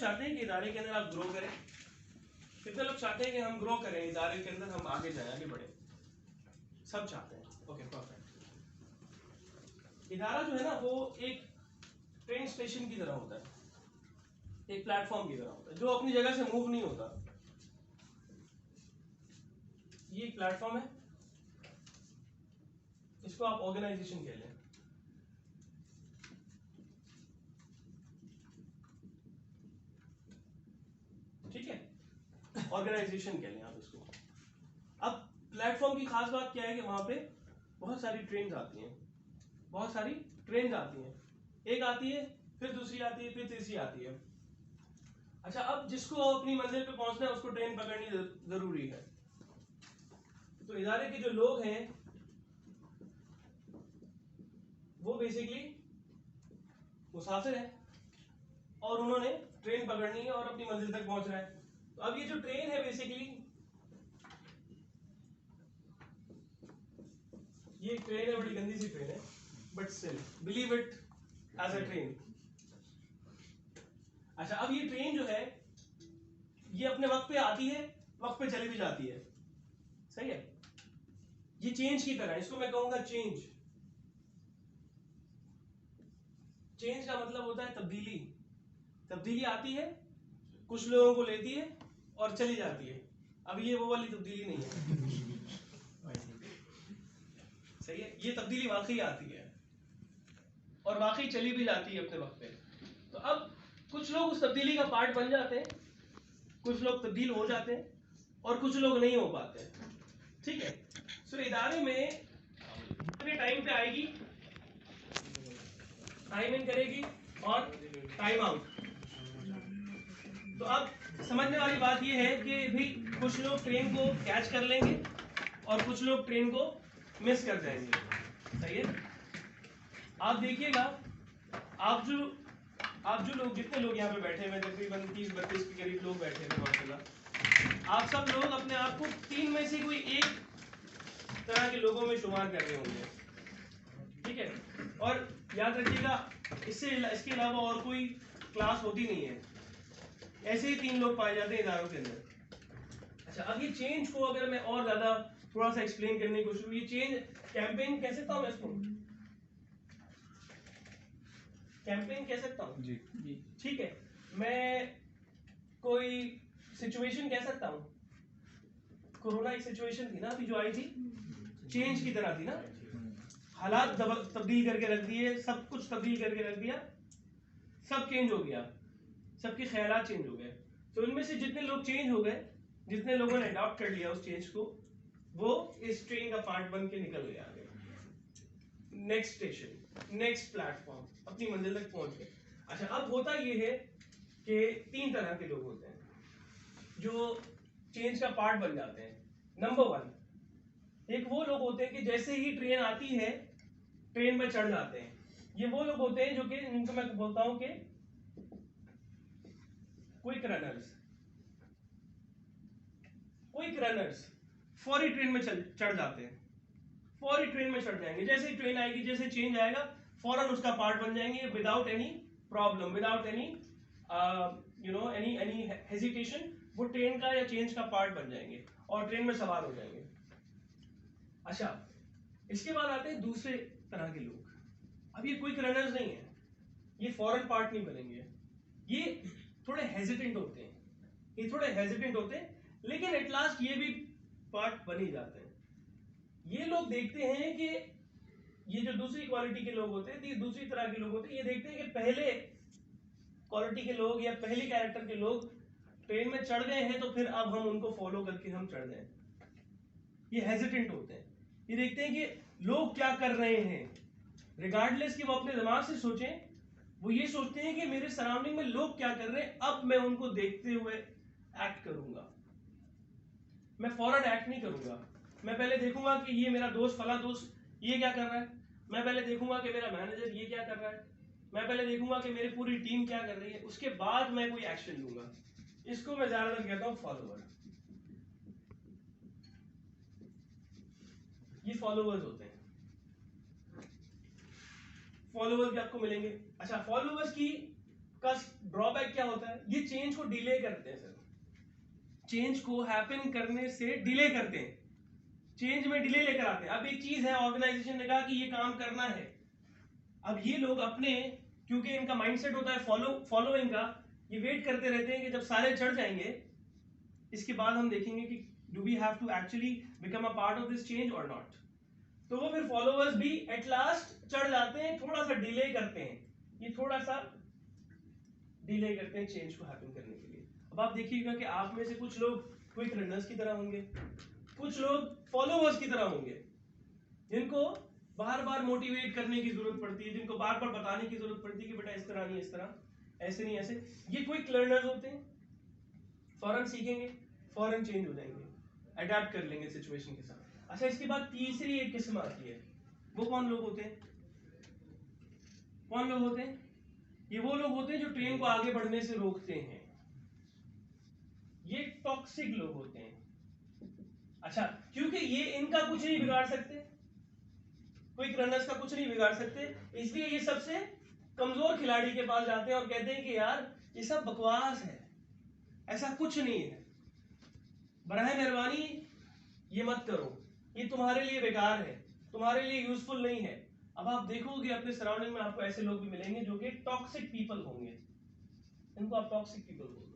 चाहते हैं कि इदारे के अंदर आप ग्रो करें? कितने लोग चाहते हैं कि हम ग्रो करें इदारे के अंदर, हम आगे जाएं, आगे बढ़े? सब चाहते हैं। Okay, perfect. इदारा जो है ना वो एक ट्रेन स्टेशन की तरह होता है, एक प्लेटफॉर्म की तरह होता है जो अपनी जगह से मूव नहीं होता। ये एक प्लेटफॉर्म है, इसको आप ऑर्गेनाइजेशन कह लें। ठीक है, ऑर्गेनाइजेशन कह लें आप इसको। अब प्लेटफॉर्म की खास बात क्या है कि वहां पे बहुत सारी ट्रेन आती हैं, बहुत सारी ट्रेन आती हैं। एक आती है, फिर दूसरी आती है, फिर तीसरी आती है। अच्छा, अब जिसको अपनी मंजिल पे पहुंचना है उसको ट्रेन पकड़नी जरूरी है। तो इदारे के जो लोग हैं वो बेसिकली मुसाफिर हैं और उन्होंने ट्रेन पकड़नी है और अपनी मंजिल तक पहुंचना है। तो अब ये जो ट्रेन है बेसिकली, ये ट्रेन है, बड़ी गंदी सी ट्रेन है, but still believe it as a train. अच्छा, अब ये ट्रेन जो है ये अपने वक्त पे आती है, वक्त पे चली भी जाती है। सही है, ये चेंज की तरह, इसको मैं कहूंगा चेंज। चेंज का मतलब होता है तब्दीली। तब्दीली आती है, कुछ लोगों को लेती है और चली जाती है। अब ये वो वाली तब्दीली नहीं है। सही है, ये तब्दीली वाकई आती है और वाकई चली भी जाती है अपने वक्त पे। तो अब कुछ लोग उस तब्दीली का पार्ट बन जाते हैं, कुछ लोग तब्दील हो जाते हैं और कुछ लोग नहीं हो पाते। ठीक है, सो इदारे में अपने टाइम पे आएगी, टाइम इन करेगी और टाइम आउट। तो अब समझने वाली बात यह है कि भी कुछ लोग ट्रेन को कैच कर लेंगे और कुछ लोग ट्रेन को मिस कर जाएंगे। सही है, आप देखिएगा, आप जो लोग, जितने लोग यहाँ पे बैठे हुए हैं, तकरीबन 30-32 के करीब लोग बैठे हुए माशाल्लाह, आप सब लोग अपने आप को 3 में से कोई एक तरह के लोगों में शुमार कर रहे होंगे। ठीक है, और याद रखिएगा इसके अलावा और कोई क्लास होती नहीं है, ऐसे ही 3 लोग पाए जाते हैं इदारों के अंदर। अच्छा, अब ये चेंज को अगर मैं और ज्यादा थोड़ा सा एक्सप्लेन करने की कोशिश करूँ, ये चेंज कैंपेन कह सकता हूँ मैं इसको, कैंपेन कह सकता हूँ जी। ठीक है, मैं कोई सिचुएशन कह सकता हूँ। कोरोना एक सिचुएशन थी ना अभी जो आई थी, चेंज की तरह थी ना, हालात तब्दील करके रख दिए, सब कुछ तब्दील करके रख दिया, सब चेंज हो गया, सबके ख्यालात चेंज हो गए। तो इनमें से जितने लोग चेंज हो गए, जितने लोगों ने अडॉप्ट कर लिया उस चेंज को, वो इस ट्रेन का पार्ट बन के निकल गया आगे, नेक्स्ट स्टेशन, नेक्स्ट प्लेटफॉर्म, अपनी मंजिल तक पहुंच गए। अच्छा, अब होता ये है कि 3 तरह के लोग होते हैं जो चेंज का पार्ट बन जाते हैं। नंबर 1, एक वो लोग होते हैं कि जैसे ही ट्रेन आती है ट्रेन में चढ़ जाते हैं। ये वो लोग होते हैं जो कि इनको मैं बोलता हूं कि क्विक रनर्स। क्विक रनर्स फौरी ट्रेन में चढ़ जाते हैं, फौरी ट्रेन में चढ़ जाएंगे। जैसे ही ट्रेन आएगी, जैसे चेंज आएगा, फौरन उसका पार्ट बन जाएंगे, without any problem, without any any hesitation. वो ट्रेन का या चेंज का पार्ट बन जाएंगे और ट्रेन में सवार हो जाएंगे। अच्छा, इसके बाद आते हैं दूसरे तरह के लोग। अब ये क्विक रनर्स नहीं है, ये फौरन पार्ट नहीं बनेंगे, ये थोड़े हेजिटेंट होते हैं, ये थोड़े हेजिटेंट होते हैं, लेकिन एट लास्ट ये भी पार्ट बन ही जाते हैं। ये लोग देखते हैं कि ये जो दूसरी क्वालिटी के लोग होते हैं, दूसरी तरह के लोग होते हैं, ये देखते हैं कि पहले क्वालिटी के लोग या पहले कैरेक्टर के लोग ट्रेन में चढ़ गए हैं, तो फिर अब हम उनको फॉलो करके हम चढ़ जाएं। ये हेजिटेंट होते हैं, ये देखते हैं कि लोग क्या कर रहे हैं, रिगार्डलेस कि वो अपने दिमाग से सोचें, वो ये सोचते हैं कि मेरे सराउंडिंग में लोग क्या कर रहे हैं, अब मैं उनको देखते हुए एक्ट करूंगा। मैं फौरन एक्ट नहीं करूंगा, मैं पहले देखूंगा कि ये मेरा दोस्त, फला दोस्त ये क्या कर रहा है, मैं पहले देखूंगा कि मेरा मैनेजर ये क्या कर रहा है, मैं पहले देखूंगा कि मेरी पूरी टीम क्या कर रही है, उसके बाद मैं कोई एक्शन लूंगा। इसको मैं ज्यादातर कहता हूं फॉलोवर। ये फॉलोवर्स होते हैं, फॉलोवर्स भी आपको मिलेंगे। अच्छा, फॉलोवर्स की का ड्रॉबैक क्या होता है, ये चेंज को डिले करते हैं सर, चेंज को हैपन करने से डिले करते हैं, चेंज में डिले लेकर आते हैं। अब एक चीज है, ऑर्गेनाइजेशन ने कहा कि ये काम करना है, अब ये लोग अपने, क्योंकि इनका माइंडसेट होता है फॉलोइंग का, ये वेट करते रहते हैं कि जब सारे चढ़ जाएंगे इसके बाद हम देखेंगे कि do we have to actually become a part of this change और नॉट। तो वो फिर फॉलोअर्स भी एट लास्ट चढ़ जाते हैं, थोड़ा सा डिले करते हैं, ये थोड़ा सा डिले करते हैं चेंज को हैपन करने के लिए। अब आप देखिएगा कि आप में से कुछ लोग क्विक रनर्स की तरह होंगे, कुछ लोग फॉलोअर्स की तरह होंगे, जिनको बार बार मोटिवेट करने की जरूरत पड़ती है, जिनको बार बार बताने की जरूरत पड़ती है कि बेटा इस तरह नहीं, इस तरह, ऐसे नहीं ऐसे। ये क्विक लर्नर्स होते हैं, फौरन सीखेंगे, फौरन चेंज हो जाएंगे, अडेप्ट कर लेंगे सिचुएशन के साथ। अच्छा, इसके बाद तीसरी एक किस्म आती है, वो कौन लोग होते हैं, कौन लोग होते हैं, ये वो लोग होते हैं जो ट्रेन को आगे बढ़ने से रोकते हैं, ये टॉक्सिक लोग होते हैं। अच्छा, क्योंकि ये इनका कुछ नहीं बिगाड़ सकते, क्विक रनर्स का कुछ नहीं बिगाड़ सकते, इसलिए ये सबसे कमजोर खिलाड़ी के पास जाते हैं और कहते हैं कि यार ये सब बकवास है, ऐसा कुछ नहीं है, बराह मेहरबानी ये मत करो, ये तुम्हारे लिए बेकार है, तुम्हारे लिए यूजफुल नहीं है। अब आप देखोगे अपने सराउंडिंग में आपको ऐसे लोग भी मिलेंगे जो कि टॉक्सिक पीपल होंगे, इनको आप टॉक्सिक पीपल बोलते हैं।